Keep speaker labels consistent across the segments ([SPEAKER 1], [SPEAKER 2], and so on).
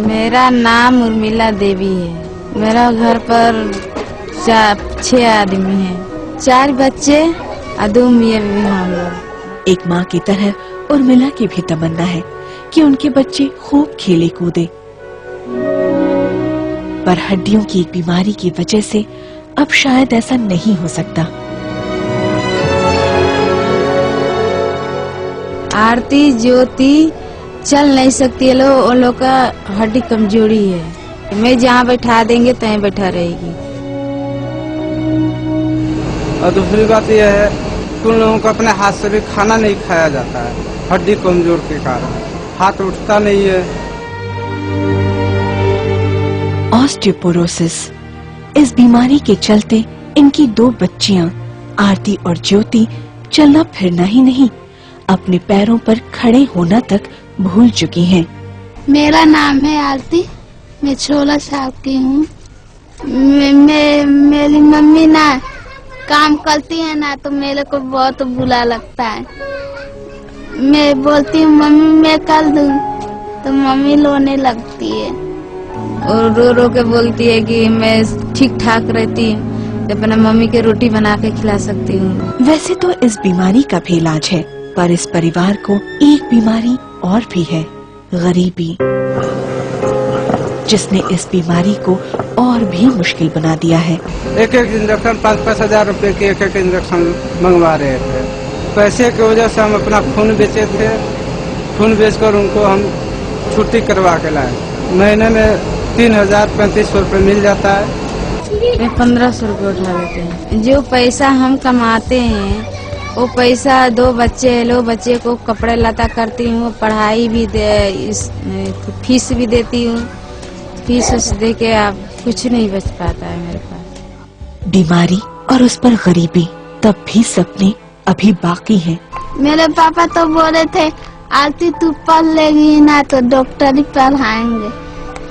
[SPEAKER 1] मेरा नाम उर्मिला देवी है। मेरा घर पर 6 आदमी हैं, 4 बच्चे और 2 मियां बीवी हम लोग।
[SPEAKER 2] एक माँ की तरह उर्मिला की भी तमन्ना है कि उनके बच्चे खूब खेले कूदे, पर हड्डियों की एक बीमारी की वजह से अब शायद ऐसा नहीं हो सकता।
[SPEAKER 1] आरती ज्योति चल नहीं सकती है, वो लोग का हड्डी कमजोरी है। मैं जहाँ बैठा देंगे तहीं बैठा रहेगी।
[SPEAKER 3] और दूसरी बात यह है कि उन लोगों को अपने हाथ से भी खाना नहीं खाया जाता है, हड्डी कमजोर के कारण हाथ उठता नहीं है।
[SPEAKER 2] ऑस्टियोपोरोसिस, इस बीमारी के चलते इनकी 2 बच्चियां आरती और ज्योति चलना फिरना ही नहीं, अपने पैरों पर खड़े होना तक भूल चुकी हैं।
[SPEAKER 4] मेरा नाम है आरती, मैं 16 साल की हूँ। मेरी मम्मी ना काम करती है ना, तो मेरे को बहुत बुरा लगता है। मैं बोलती हूँ मम्मी मैं कर दूँ, तो मम्मी रोने लगती है
[SPEAKER 1] और रो रो के बोलती है कि मैं ठीक ठाक रहती हूँ, तो अपना मम्मी के रोटी बना के खिला सकती हूँ।
[SPEAKER 2] वैसे तो इस बीमारी का भी इलाज है, पर इस परिवार को एक बीमारी और भी है, गरीबी, जिसने इस बीमारी को और भी मुश्किल बना दिया है।
[SPEAKER 3] एक इंजेक्शन 5-5 हजार रुपए के एक इंजेक्शन मंगवा रहे थे। पैसे की वजह से हम अपना खून बेचे थे, खून बेचकर उनको हम छुट्टी करवा के लाए। महीने में 3035 रुपए मिल जाता है।
[SPEAKER 1] मैं 1500 रुपये उठा लेते हैं। जो पैसा हम कमाते हैं वो पैसा 2 बच्चे हैं, 2 बच्चे को कपड़े लता करती हूँ, पढ़ाई भी फीस भी देती हूँ। फीस दे के अब कुछ नहीं बच पाता है मेरे पास।
[SPEAKER 2] बीमारी और उस पर गरीबी, तब भी सपने अभी बाकी हैं।
[SPEAKER 4] मेरे पापा तो बोले थे आरती तू पढ़ लेगी ना तो डॉक्टरी पढ़ाएंगे,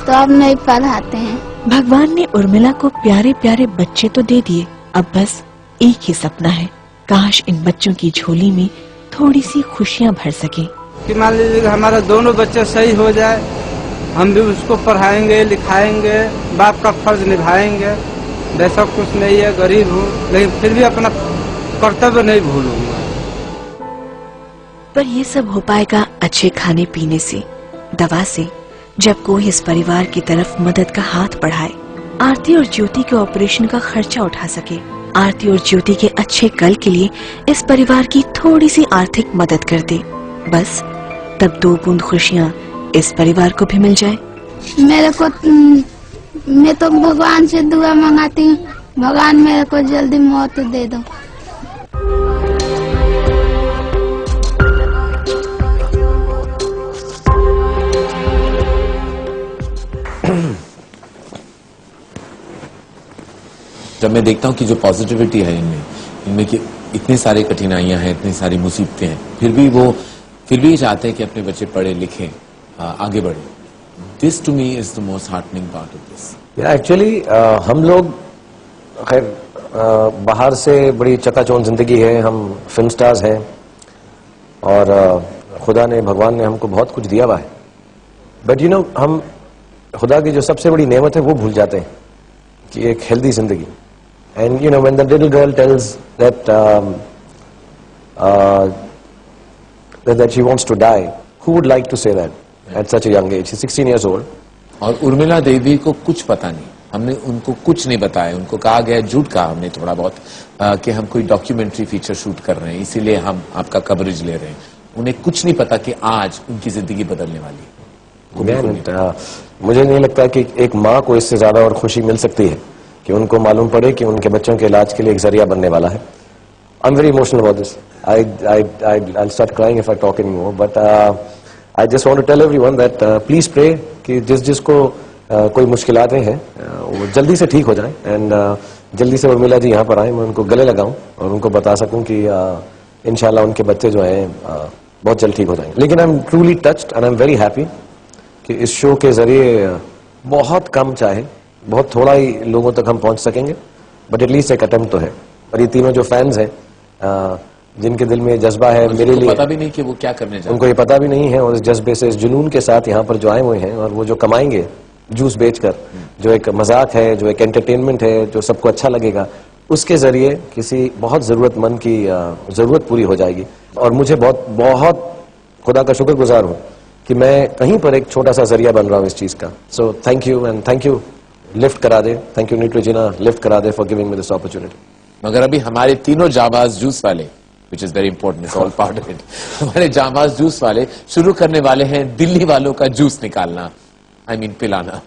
[SPEAKER 4] तो अब नहीं पढ़ाते हैं।
[SPEAKER 2] भगवान ने उर्मिला को प्यारे प्यारे बच्चे तो दे दिए, अब बस एक ही सपना है, काश इन बच्चों की झोली में थोड़ी सी खुशियाँ भर सके।
[SPEAKER 3] कि मान लीजिए हमारा दोनों बच्चे सही हो जाए, हम भी उसको पढ़ाएंगे लिखाएंगे, बाप का फर्ज निभाएंगे। वैसा कुछ नहीं है, गरीब हूँ लेकिन फिर भी अपना कर्तव्य नहीं भूलूंगा।
[SPEAKER 2] पर ये सब हो पाएगा अच्छे खाने पीने से, दवा से, जब कोई इस परिवार की तरफ मदद का हाथ बढ़ाए, आरती और ज्योति के ऑपरेशन का खर्चा उठा सके, आरती और ज्योति के अच्छे कल के लिए इस परिवार की थोड़ी सी आर्थिक मदद कर दे, बस तब 2 बूंद खुशियाँ इस परिवार को भी मिल जाए।
[SPEAKER 4] मैं तो भगवान से दुआ मंगाती हूँ, भगवान मेरे को जल्दी मौत दे दो।
[SPEAKER 5] जब मैं देखता हूँ कि जो पॉजिटिविटी है इनमें कि इतनी सारी कठिनाइयां हैं, इतनी सारी मुसीबतें हैं, फिर भी चाहते हैं कि अपने बच्चे पढ़े लिखें, आगे बढ़े। This to me is the most heartening part of this.
[SPEAKER 6] Actually हम लोग खैर बाहर से बड़ी चकाचौंध जिंदगी है, हम फिल्म स्टार्स हैं और खुदा ने भगवान ने हमको बहुत कुछ दिया हुआ है, बट हम खुदा की जो सबसे बड़ी नेमत है वो भूल जाते हैं कि एक हेल्दी जिंदगी। And when the little girl tells that she wants to die, who would like to say that at such a young age? She's 16 years old.
[SPEAKER 5] और उर्मिला देवी को कुछ पता नहीं, हमने उनको कुछ नहीं बताया, उनको कहा गया, झूठ कहा हमने थोड़ा बहुत कि हम कोई डॉक्यूमेंट्री फीचर शूट कर रहे हैं, इसीलिए हम आपका कवरेज ले रहे हैं। उन्हें कुछ नहीं पता कि आज उनकी जिंदगी बदलने वाली है।
[SPEAKER 6] मुझे नहीं लगता कि एक माँ को इससे ज्यादा और खुशी मिल सकती है कि उनको मालूम पड़े कि उनके बच्चों के इलाज के लिए एक जरिया बनने वाला है। I'm very emotional about this. I'll start crying if I talk anymore. But I just want to tell everyone that please pray कि जिसको कोई मुश्किलातें हैं वो जल्दी से ठीक हो जाए, एंड जल्दी से उर्मिला जी यहाँ पर आए, मैं उनको गले लगाऊं और उनको बता सकूं कि इंशाल्लाह उनके बच्चे जो हैं बहुत जल्द ठीक हो जाएंगे। लेकिन I am truly touched and I am very happy कि इस शो के जरिए बहुत कम, चाहे बहुत थोड़ा ही लोगों तक हम पहुंच सकेंगे, बट एटलीस्ट एक अटेम्प्ट तो है। और ये तीनों जो फैंस हैं जिनके दिल में जज्बा है मेरे
[SPEAKER 5] उनको
[SPEAKER 6] लिए,
[SPEAKER 5] पता भी नहीं कि वो क्या करने जा रहे
[SPEAKER 6] उनको ये पता भी नहीं है, और इस जज्बे से, इस जुनून के साथ यहाँ पर जो आए हुए हैं, और वो जो कमाएंगे जूस बेचकर, जो एक मजाक है, जो एक एंटरटेनमेंट है, जो सबको अच्छा लगेगा, उसके जरिए किसी बहुत जरूरतमंद की जरूरत पूरी हो जाएगी। और मुझे बहुत बहुत खुदा का शुक्रगुजार हूँ कि मैं कहीं पर एक छोटा सा जरिया बन रहा हूँ इस चीज का। So thank you, and thank you lift करा दे, थैंक यू न्यूट्रोजिना लिफ्ट करा दे for giving me this opportunity.
[SPEAKER 5] मगर अभी हमारे तीनों जाबाज जूस वाले, which is very important, it's all part of it, हमारे जाबाज जूस वाले शुरू करने वाले हैं दिल्ली वालों का जूस निकालना, आई मीन पिलाना।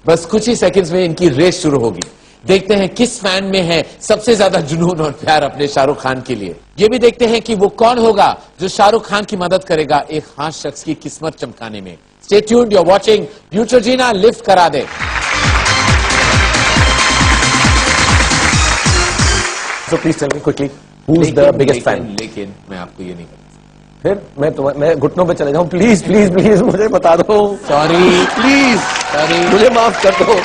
[SPEAKER 5] बस कुछ ही सेकंड्स में इनकी रेस शुरू होगी। देखते हैं किस फैन में है सबसे ज्यादा जुनून और प्यार अपने शाहरुख खान के लिए। ये भी देखते हैं कि वो कौन होगा जो शाहरुख खान की मदद करेगा एक खास शख्स की किस्मत चमकाने में। Stay tuned, you are watching Neutrogena lift करा दे।
[SPEAKER 6] So please tell me quickly, who's the biggest fan?
[SPEAKER 5] लेकिन मैं आपको ये नहीं बताऊंगा।
[SPEAKER 6] फिर मैं घुटनों पे चले जाऊं, प्लीज प्लीज प्लीज मुझे बता दो,
[SPEAKER 5] सॉरी
[SPEAKER 6] प्लीज
[SPEAKER 5] सॉरी,
[SPEAKER 6] मुझे माफ कर दो।